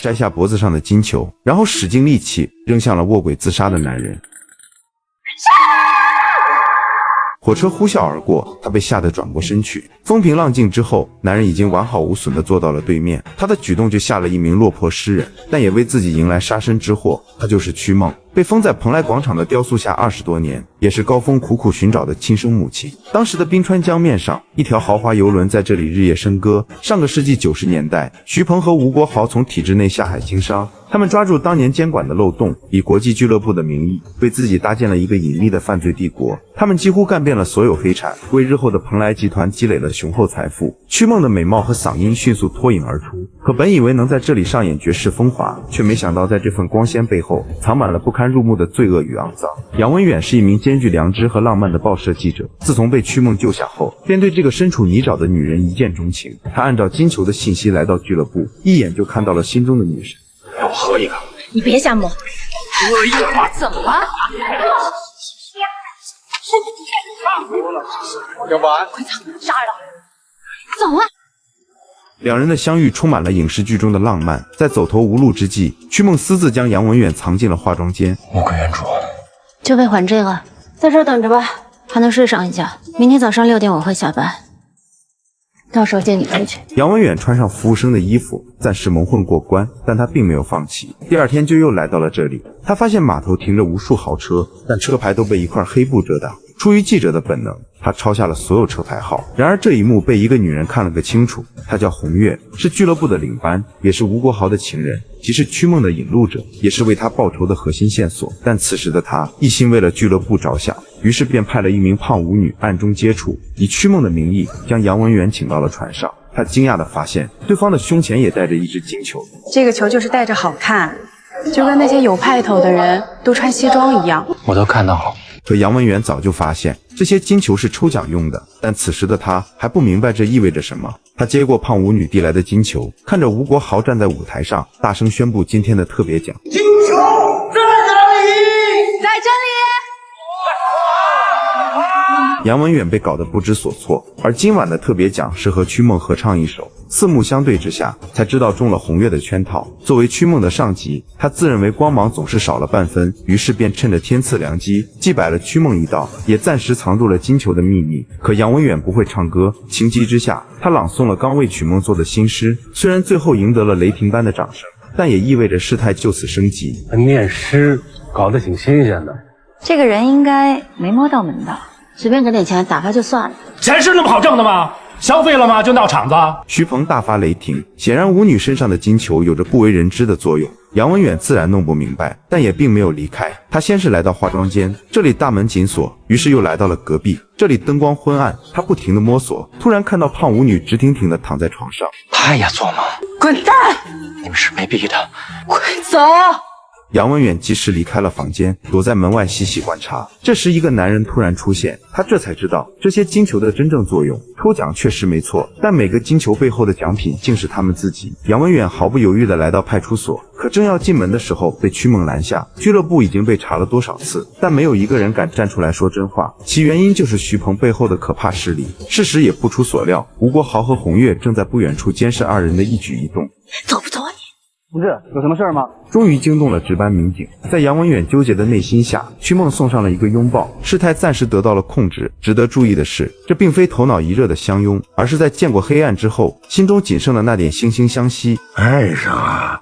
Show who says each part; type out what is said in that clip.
Speaker 1: 摘下脖子上的金球，然后使尽力气扔向了卧轨自杀的男人。火车呼啸而过，他被吓得转过身去。风平浪静之后，男人已经完好无损地坐到了对面。他的举动就吓了一名落魄诗人，但也为自己迎来杀身之祸。他就是屈梦，被封在蓬莱广场的雕塑下20多年，也是高峰苦苦寻找的亲生母亲。当时的滨川江面上，一条豪华游轮在这里日夜笙歌。上个世纪90年代，徐鹏和吴国豪从体制内下海经商。他们抓住当年监管的漏洞，以国际俱乐部的名义，为自己搭建了一个隐秘的犯罪帝国。他们几乎干遍了所有黑产，为日后的蓬莱集团积累了雄厚财富。屈梦的美貌和嗓音迅速脱颖而出，可本以为能在这里上演绝世风华，却没想到在这份光鲜背后，藏满了不堪入目的罪恶与肮脏。杨文远是一名兼具良知和浪漫的报社记者，自从被屈梦救下后，便对这个身处泥沼的女人一见钟情。他按照金球的信息来到俱乐部，一眼就看到了心中的女神。
Speaker 2: 让我喝一个。
Speaker 3: 你别瞎摸。
Speaker 2: 喝一个。
Speaker 3: 怎么了？
Speaker 2: 要不然
Speaker 3: 快走，杀了！走啊！
Speaker 1: 两人的相遇充满了影视剧中的浪漫，在走投无路之际，屈梦私自将杨文远藏进了化妆间。
Speaker 2: 穆克原主，
Speaker 3: 就为还这个，在这儿等着吧，还能睡上一觉。明天早上6点我会下班，到时候接你出去。
Speaker 1: 杨文远穿上服务生的衣服，暂时蒙混过关，但他并没有放弃。第二天就又来到了这里，他发现码头停着无数豪车，但车牌都被一块黑布遮挡。出于记者的本能，他抄下了所有车牌号。然而这一幕被一个女人看了个清楚，她叫红月，是俱乐部的领班，也是吴国豪的情人，即是屈梦的引路者，也是为他报仇的核心线索。但此时的他一心为了俱乐部着想，于是便派了一名胖舞女暗中接触，以屈梦的名义将杨文远请到了船上。他惊讶地发现，对方的胸前也带着一只金球。
Speaker 4: 这个球就是带着好看，就跟那些有派头的人都穿西装一样。
Speaker 2: 我都看到了。
Speaker 1: 可杨文远早就发现这些金球是抽奖用的，但此时的他还不明白这意味着什么。他接过胖舞女递来的金球，看着吴国豪站在舞台上，大声宣布今天的特别奖。
Speaker 5: 金球在哪里？
Speaker 4: 在这里。
Speaker 1: 杨文远被搞得不知所措，而今晚的特别奖是和屈梦合唱一首。四目相对之下，才知道中了红月的圈套。作为屈梦的上级，他自认为光芒总是少了半分，于是便趁着天赐良机，既摆了屈梦一道，也暂时藏住了金球的秘密。可杨文远不会唱歌，情急之下，他朗诵了刚为曲梦做的新诗。虽然最后赢得了雷霆般的掌声，但也意味着事态就此升级。
Speaker 6: 念诗搞得挺新鲜的，
Speaker 3: 这个人应该没摸到门道，随便给点钱打发就算了。
Speaker 6: 钱是那么好挣的吗？消费了吗？就闹场子？
Speaker 1: 徐鹏大发雷霆，显然舞女身上的金球有着不为人知的作用。杨文远自然弄不明白，但也并没有离开。他先是来到化妆间，这里大门紧锁，于是又来到了隔壁，这里灯光昏暗，他不停地摸索，突然看到胖舞女直挺挺地躺在床上。
Speaker 2: 他也做梦？
Speaker 4: 滚蛋！
Speaker 2: 你们是被逼的。
Speaker 4: 快走！
Speaker 1: 杨文远及时离开了房间，躲在门外细细观察。这时一个男人突然出现，他这才知道这些金球的真正作用。抽奖确实没错，但每个金球背后的奖品竟是他们自己。杨文远毫不犹豫地来到派出所，可正要进门的时候被屈梦拦下。俱乐部已经被查了多少次，但没有一个人敢站出来说真话，其原因就是徐鹏背后的可怕势力。事实也不出所料，吴国豪和红月正在不远处监视二人的一举一动。
Speaker 3: 走不走啊你？
Speaker 6: 同志，有什么事吗？
Speaker 1: 终于惊动了值班民警，在杨文远纠结的内心下，屈梦送上了一个拥抱，事态暂时得到了控制。值得注意的是，这并非头脑一热的相拥，而是在见过黑暗之后，心中仅剩的那点惺惺相惜。
Speaker 5: 爱上啊！